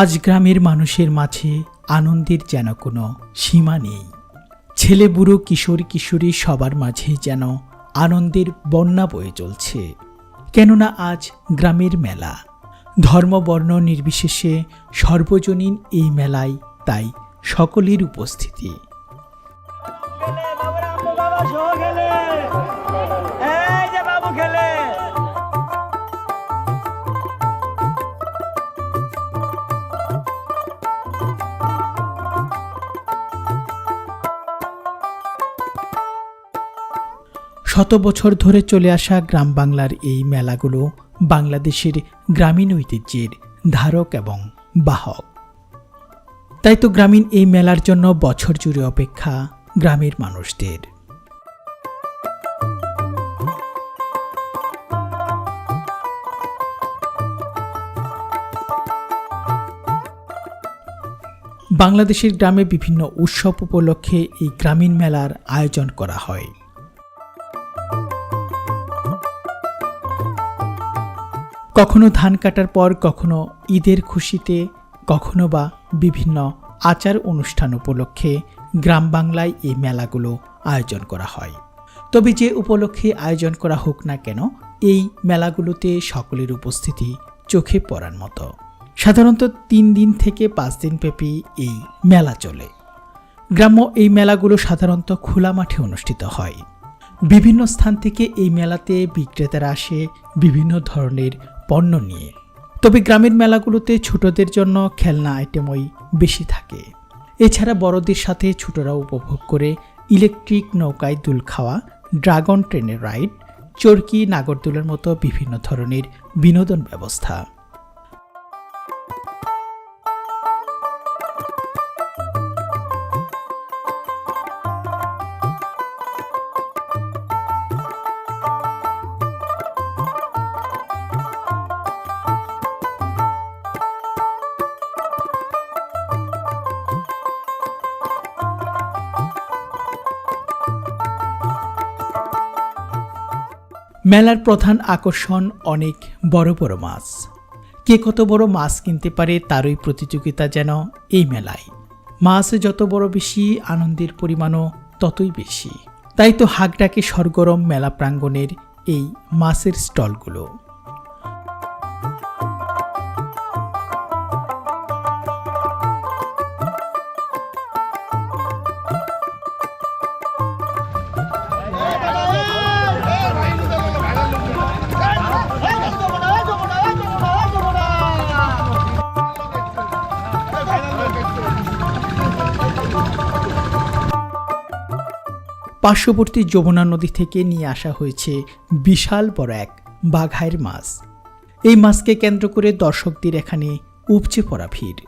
আজ গ্রামের মানুষের মাঝে আনন্দের যেন কোনো সীমা নেই। ছেলে বুড়ো কিশোর কিশোরী সবার মাঝে যেন আনন্দের বন্যা বয়ে চলছে। কেননা আজ গ্রামের মেলা, ধর্ম বর্ণ নির্বিশেষে সর্বজনীন এই মেলায় তাই সকলের উপস্থিতি। শত বছর ধরে চলে আসা গ্রাম বাংলার এই মেলাগুলো বাংলাদেশের গ্রামীণ ঐতিহ্যের ধারক এবং বাহক। তাই তো গ্রামীণ এই মেলার জন্য বছর জুড়ে অপেক্ষা গ্রামের মানুষদের। বাংলাদেশের গ্রামে বিভিন্ন উৎসব উপলক্ষে এই গ্রামীণ মেলার আয়োজন করা হয়। কখনো ধান কাটার পর, কখনো ঈদের খুশিতে, কখনো বা বিভিন্ন আচার অনুষ্ঠান উপলক্ষে গ্রাম বাংলায় এই মেলাগুলো আয়োজন করা হয়। তবে যে উপলক্ষে আয়োজন করা হোক না কেন, এই মেলাগুলোতে সকলের উপস্থিতি চোখে পড়ার মতো। সাধারণত 3 দিন থেকে 5 দিন ব্যাপী এই মেলা চলে। গ্রাম্য এই মেলাগুলো সাধারণত খোলা মাঠে অনুষ্ঠিত হয়। বিভিন্ন স্থান থেকে এই মেলাতে বিক্রেতারা আসে বিভিন্ন ধরনের পণ্য নিয়ে। তবে গ্রামের মেলাগুলোতে ছোটদের জন্য খেলনা আইটেমই বেশি থাকে। এছাড়া বড়দের সাথে ছোটরা উপভোগ করে ইলেকট্রিক নৌকায় দুল খাওয়া, ড্রাগন ট্রেনের রাইড, চরকি, নাগরদোলার মতো বিভিন্ন ধরনের বিনোদন ব্যবস্থা। মেলার প্রধান আকর্ষণ অনেক বড় বড় মাছ। কে কত বড় মাছ কিনতে পারে তারই প্রতিযোগিতা যেন এই মেলায়। মাছ যত বড় বেশি, আনন্দের পরিমাণও ততই বেশি। তাই তো হাঁক ডাকে সরগরম মেলা প্রাঙ্গণের এই মাছের স্টলগুলো। পার্শ্ববর্তী যমুনা নদী থেকে নিয়ে আসা হয়েছে বিশাল বড় এক বাঘাইর মাছ। এই মাছকে কেন্দ্র করে দর্শকদের এখানে উপচে পড়া ভিড়।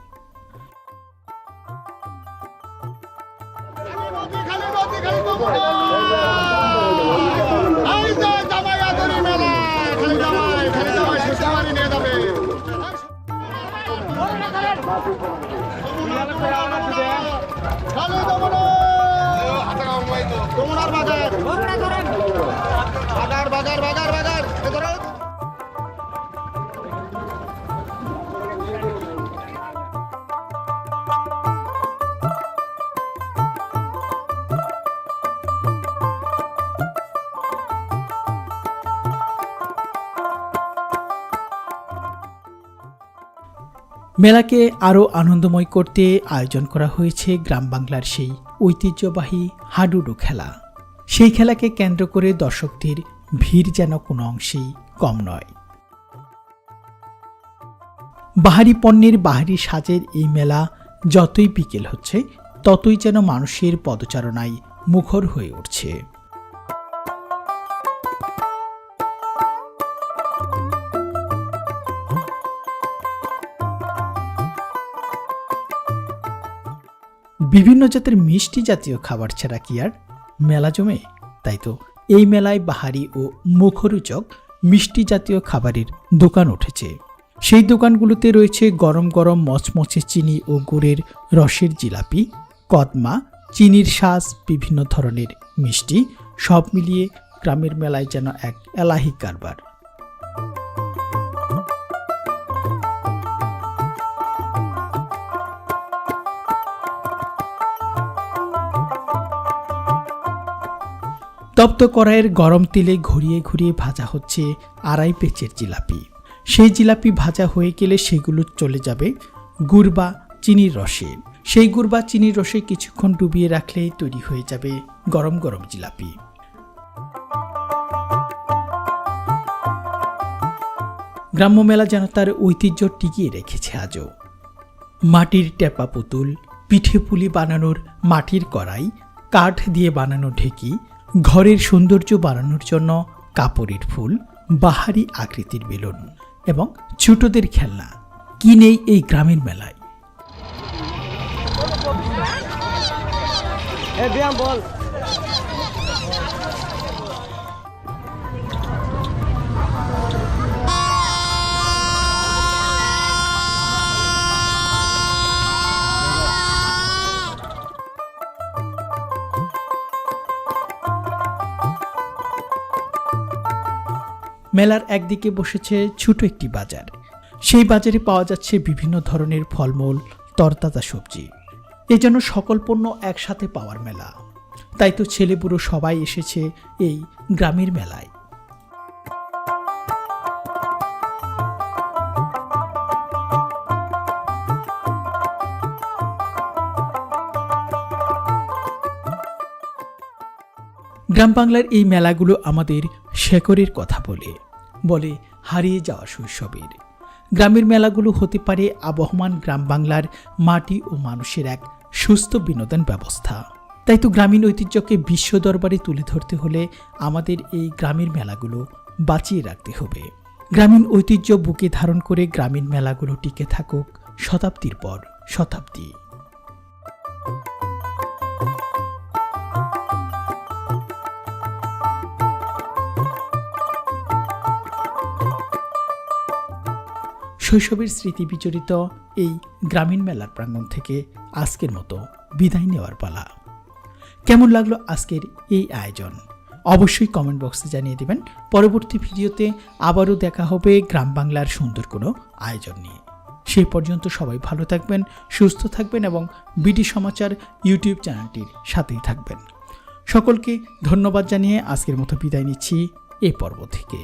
মেলাকে আরও আনন্দময় করতে আয়োজন করা হয়েছে গ্রাম বাংলার সেই ঐতিহ্যবাহী হাডুডু খেলা। সেই খেলাকে কেন্দ্র করে দর্শকদের ভিড় যেন কোনো অংশেই কম নয়। বাহারি পণ্যের, বাহারি সাজের এই মেলা যতই বিকেল হচ্ছে ততই যেন মানুষের পদচারণায় মুখর হয়ে উঠছে। বিভিন্ন জাতের মিষ্টি জাতীয় খাবার ছাড়া কি আর মেলা জমে? তাই তো এই মেলায় বাহারি ও মুখরোচক মিষ্টি জাতীয় খাবারের দোকান উঠেছে। সেই দোকানগুলোতে রয়েছে গরম গরম মচমচে চিনি ও গুড়ের রসের জিলাপি, কদমা, চিনির শাঁস, বিভিন্ন ধরনের মিষ্টি। সব মিলিয়ে গ্রামের মেলায় যেন এক এলাহি কারবার। তপ্ত কড়াইয়ের গরম তেলে ঘুরিয়ে ঘুরিয়ে ভাজা হচ্ছে আড়াই পেঁচের জিলাপি। সেই জিলাপি ভাজা হয়ে গেলে সেগুলো চলে যাবে গুড় বা চিনির রসে। সেই গুড় বা চিনির রসে কিছুক্ষণ ডুবিয়ে রাখলেই তৈরি হয়ে যাবে গরম গরম জিলাপি। গ্রাম্য মেলা যেন তার ঐতিহ্য টিকিয়ে রেখেছে আজও। মাটির টেপা পুতুল, পিঠে পুলি বানানোর মাটির কড়াই, কাঠ দিয়ে বানানো ঢেকি, ঘরের সৌন্দর্য বাড়ানোর জন্য কাপড়ের ফুল, বাহারি আকৃতির বেলুন এবং ছোটদের খেলনা, কি নেই এই গ্রামীণ মেলায়। মেলার একদিকে বসেছে ছোট একটি বাজার। সেই বাজারে পাওয়া যাচ্ছে বিভিন্ন ধরনের ফলমূল, তরতাজা সবজি। এজন্য সকল পণ্য একসাথে পাওয়ার মেলা। তাই তো ছেলে বুড়ো সবাই এসেছে এই গ্রামের মেলায়। গ্রাম বাংলার এই মেলাগুলো আমাদের শেকড়ের কথা বলে হারিয়ে যাওয়া শৈশবের। গ্রামের মেলাগুলো হতে পারে আবহমান গ্রাম বাংলার মাটি ও মানুষের এক সুস্থ বিনোদন ব্যবস্থা। তাই তো গ্রামীণ ঐতিহ্যকে বিশ্ব দরবারে তুলে ধরতে হলে আমাদের এই গ্রামের মেলাগুলো বাঁচিয়ে রাখতে হবে। গ্রামীণ ঐতিহ্য বুকে ধারণ করে গ্রামীণ মেলাগুলো টিকে থাকুক শতাব্দীর পর শতাব্দী। শৈশবের স্মৃতি বিজড়িত এই গ্রামীণ মেলার প্রাঙ্গণ থেকে আজকের মতো বিদায় নেওয়ার পালা। কেমন লাগলো আজকের এই আয়োজন অবশ্যই কমেন্ট বক্সে জানিয়ে দেবেন। পরবর্তী ভিডিওতে আবারও দেখা হবে গ্রাম বাংলার সুন্দর কোনো আয়োজন নিয়ে। সেই পর্যন্ত সবাই ভালো থাকবেন, সুস্থ থাকবেন এবং বিডি সমাচার ইউটিউব চ্যানেলটির সাথেই থাকবেন। সকলকে ধন্যবাদ জানিয়ে আজকের মতো বিদায় নিচ্ছি এই পর্ব থেকে।